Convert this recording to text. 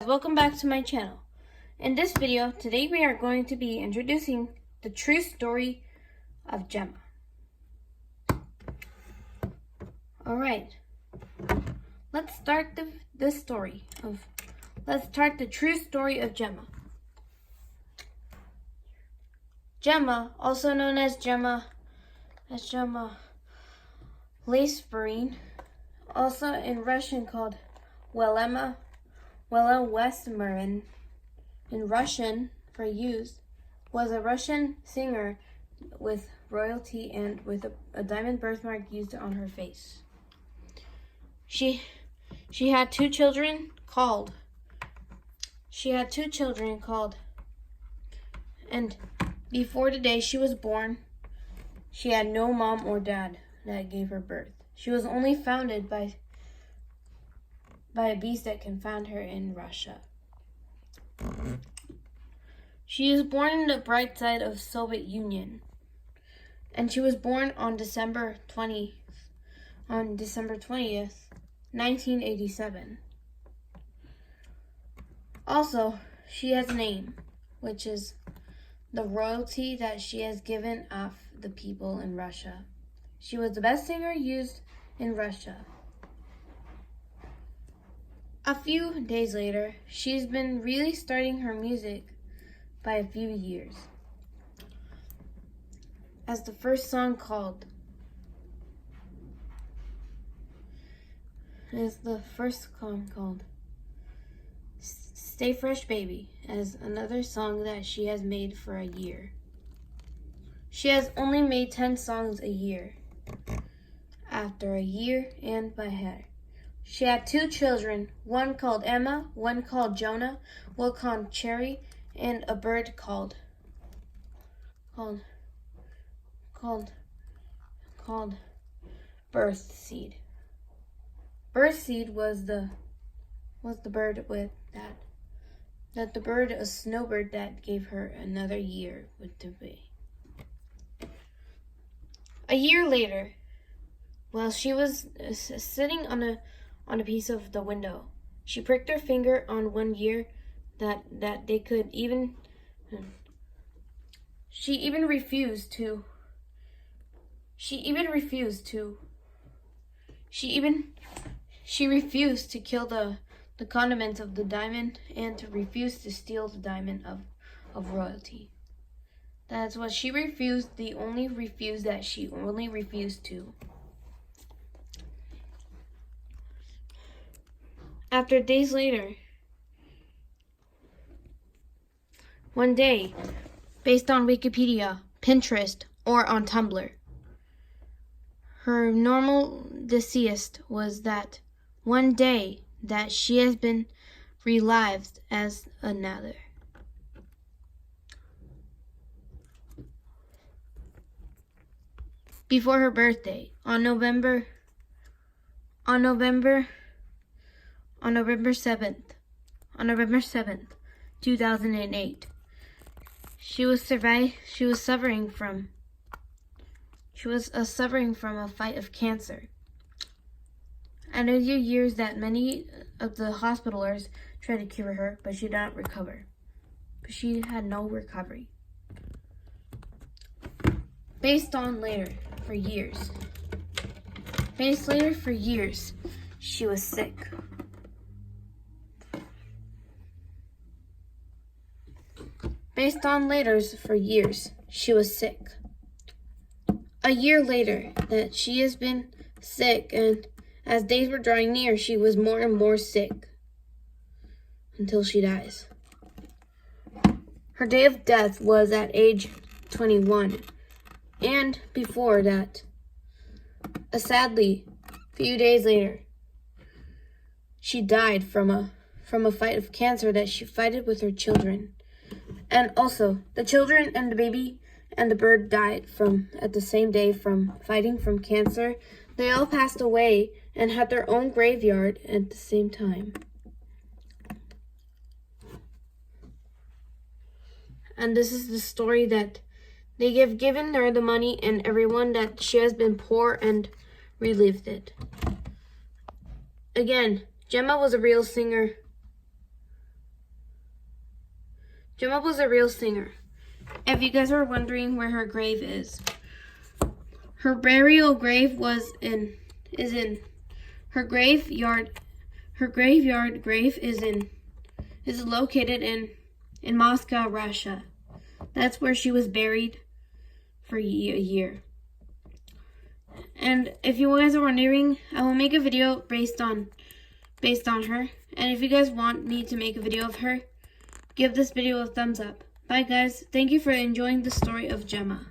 welcome back to my channel. In this video, today we are going to be introducing the true story of Gemma. Alright, let's start the true story of Gemma. Gemma, also known as Gemma Laceberine, also in Russian called Wella Westmarin, in Russian for use, was a Russian singer with royalty and with a diamond birthmark used on her face. She had two children called, and before the day she was born, she had no mom or dad that gave her birth. She was only founded by a beast that can found her in Russia. She was born in the bright side of Soviet Union, and she was born on December 20th, 1987. Also, she has a name, which is the royalty that she has given off the people in Russia. She was the best singer used in Russia. A few days later, she's been really starting her music by a few years. As the first song called Stay Fresh Baby, as another song that she has made for a year. She has only made 10 songs a year. After a year and by her, she had two children, one called Emma, one called Jonah, one called Cherry, and a bird called Birthseed. Birthseed was the bird with the bird, a snowbird that gave her another year with the baby. A year later, while she was sitting on a piece of the window, she pricked her finger on one ear that they could even. She refused to kill the condiments of the diamond and to refuse to steal the diamond of royalty. That's what she refused, the only refuse that she only refused to. After days later, one day, based on Wikipedia, Pinterest, or on Tumblr, her normal deceased was that one day that she has been relived as another. Before her birthday, on November 7th, 2008, she was suffering from a fight of cancer. And it was years that many of the hospitalers tried to cure her, but she did not recover. But she had no recovery. Based later for years, she was sick. She was sick. A year later, that she has been sick, and as days were drawing near, she was more and more sick until she dies. Her day of death was at age 21, and before that, sadly, few days later, she died from a fight of cancer that she fought with her children. And also, the children and the baby and the bird died at the same day from fighting from cancer. They all passed away and had their own graveyard at the same time. And this is the story that they have given her the money and everyone that she has been poor and relived it. Again, Gemma was a real singer Gemma was a real singer. If you guys are wondering where her grave is, her burial grave is in her graveyard. Her graveyard grave is located in Moscow, Russia. That's where she was buried for a year. And if you guys are wondering, I will make a video based on her. And if you guys want me to make a video of her, give this video a thumbs up. Bye guys. Thank you for enjoying the story of Gemma.